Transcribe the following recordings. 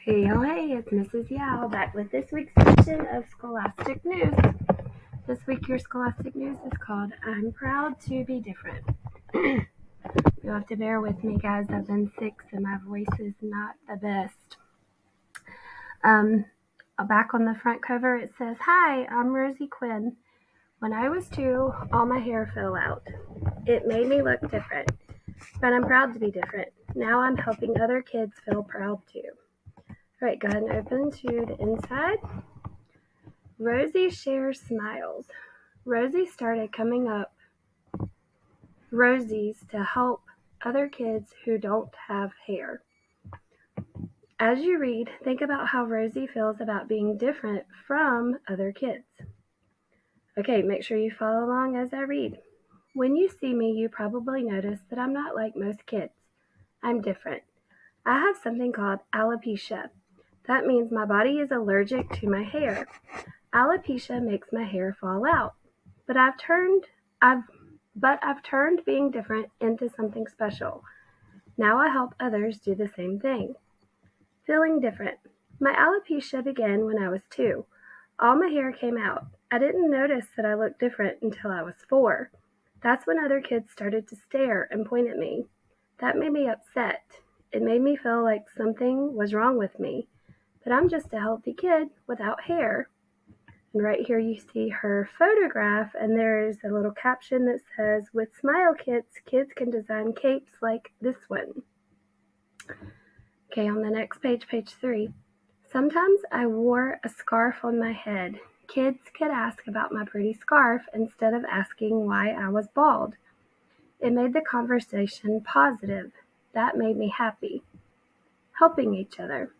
Hey, oh hey, it's Mrs. Yao back with this week's edition of Scholastic News. This week your Scholastic News is called I'm Proud to Be Different. You'll have to bear with me, guys. I've been sick, so my voice is not the best. Back on the front cover it says, "Hi, I'm Rosie Quinn. When I was 2, all my hair fell out. It made me look different, but I'm proud to be different. Now I'm helping other kids feel proud too." All right, go ahead and open to the inside. Rosie shares smiles. Rosie started coming up Rosies to help other kids who don't have hair. As you read, think about how Rosie feels about being different from other kids. Okay, make sure you follow along as I read. When you see me, you probably notice that I'm not like most kids. I'm different. I have something called alopecia. That means my body is allergic to my hair. Alopecia makes my hair fall out. But I've turned being different into something special. Now I help others do the same thing. Feeling different. My alopecia began when I was 2. All my hair came out. I didn't notice that I looked different until I was 4. That's when other kids started to stare and point at me. That made me upset. It made me feel like something was wrong with me. But I'm just a healthy kid without hair. And right here you see her photograph, and there's a little caption that says, "With Smile Kits, kids can design capes like this one." Okay, on the next page, page 3. Sometimes I wore a scarf on my head. Kids could ask about my pretty scarf instead of asking why I was bald. It made the conversation positive. That made me happy. Helping each other.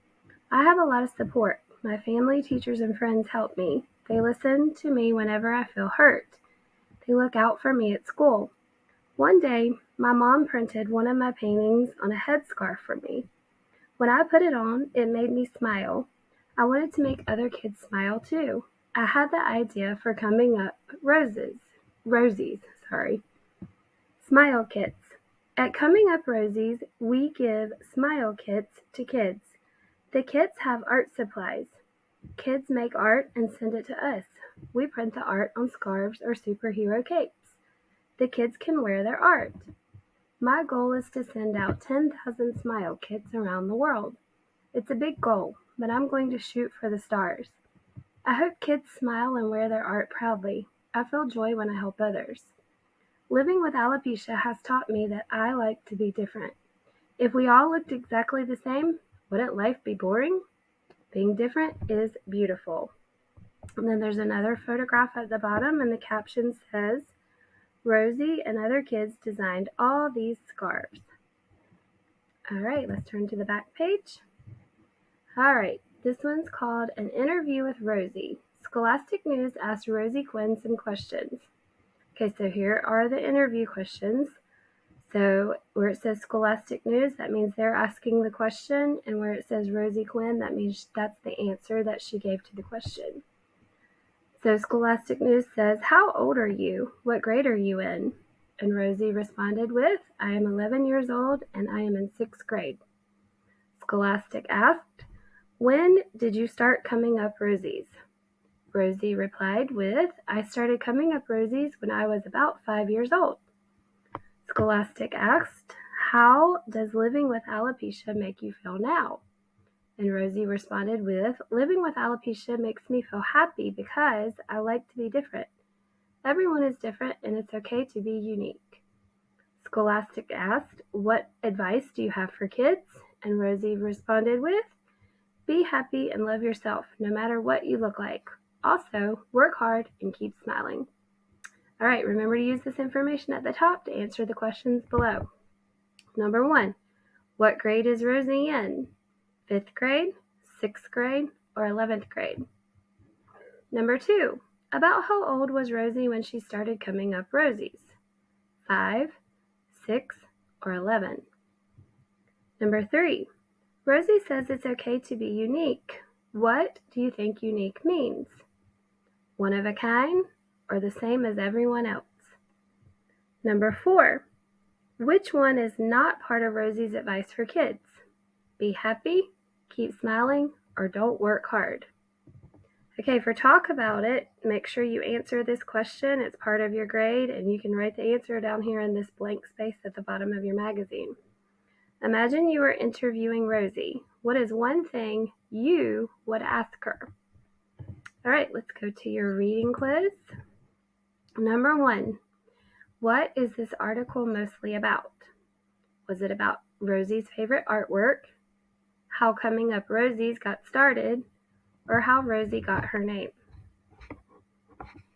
I have a lot of support. My family, teachers, and friends help me. They listen to me whenever I feel hurt. They look out for me at school. One day, my mom printed one of my paintings on a headscarf for me. When I put it on, it made me smile. I wanted to make other kids smile too. I had the idea for coming up Rosies. Smile Kits. At Coming Up Rosies, we give smile kits to kids. The kits have art supplies. Kids make art and send it to us. We print the art on scarves or superhero capes. The kids can wear their art. My goal is to send out 10,000 smile kits around the world. It's a big goal, but I'm going to shoot for the stars. I hope kids smile and wear their art proudly. I feel joy when I help others. Living with alopecia has taught me that I like to be different. If we all looked exactly the same, wouldn't life be boring? Being different is beautiful. And then there's another photograph at the bottom, and the caption says, "Rosie and other kids designed all these scarves." All right, let's turn to the back page. All right, this one's called An Interview with Rosie. Scholastic News asked Rosie Quinn some questions. Okay, so here are the interview questions. So where it says Scholastic News, that means they're asking the question, and where it says Rosie Quinn, that means that's the answer that she gave to the question. So Scholastic News says, "How old are you? What grade are you in?" And Rosie responded with, "I am 11 years old and I am in 6th grade." Scholastic asked, "When did you start coming up Rosies?" Rosie replied with, "I started coming up Rosies when I was about 5 years old." Scholastic asked, "How does living with alopecia make you feel now?" And Rosie responded with, "Living with alopecia makes me feel happy because I like to be different. Everyone is different and it's okay to be unique." Scholastic asked, "What advice do you have for kids?" And Rosie responded with, "Be happy and love yourself no matter what you look like. Also, work hard and keep smiling." All right, remember to use this information at the top to answer the questions below. Number 1, what grade is Rosie in? 5th grade, 6th grade, or 11th grade? Number 2, about how old was Rosie when she started coming up Rosies? 5, 6, or 11? Number 3, Rosie says it's okay to be unique. What do you think unique means? One of a kind or the same as everyone else? Number 4, which one is not part of Rosie's advice for kids? Be happy keep smiling, or don't work hard? Okay, for talk about it, make sure you answer this question. It's part of your grade, and you can write the answer down here in this blank space at the bottom of your magazine. Imagine you were interviewing Rosie. What is one thing you would ask her? All right, let's go to your reading quiz. Number 1, what is this article mostly about? Was it about Rosie's favorite artwork, how Coming Up Rosie's got started, or how Rosie got her name?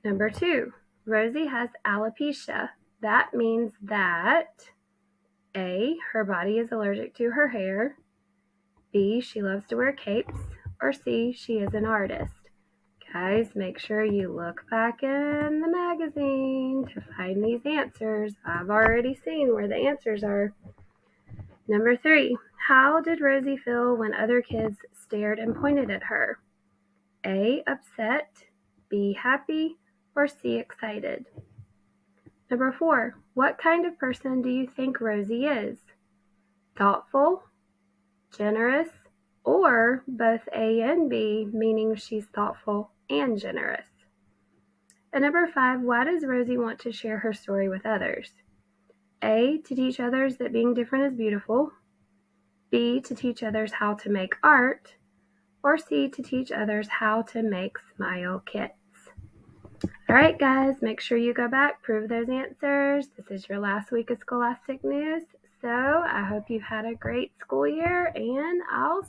Number 2, Rosie has alopecia. That means that A, her body is allergic to her hair, B, she loves to wear capes, or C, she is an artist. Guys, make sure you look back in the magazine to find these answers. I've already seen where the answers are. Number 3, how did Rosie feel when other kids stared and pointed at her? A, upset, B, happy, or C, excited? Number 4, what kind of person do you think Rosie is? Thoughtful, generous, or both A and B, meaning she's thoughtful and generous? And number 5, why does Rosie want to share her story with others? A, to teach others that being different is beautiful, B, to teach others how to make art, or C, to teach others how to make smile kits. All right, guys, make sure you go back, prove those answers. This is your last week of Scholastic News, so I hope you've had a great school year, and I'll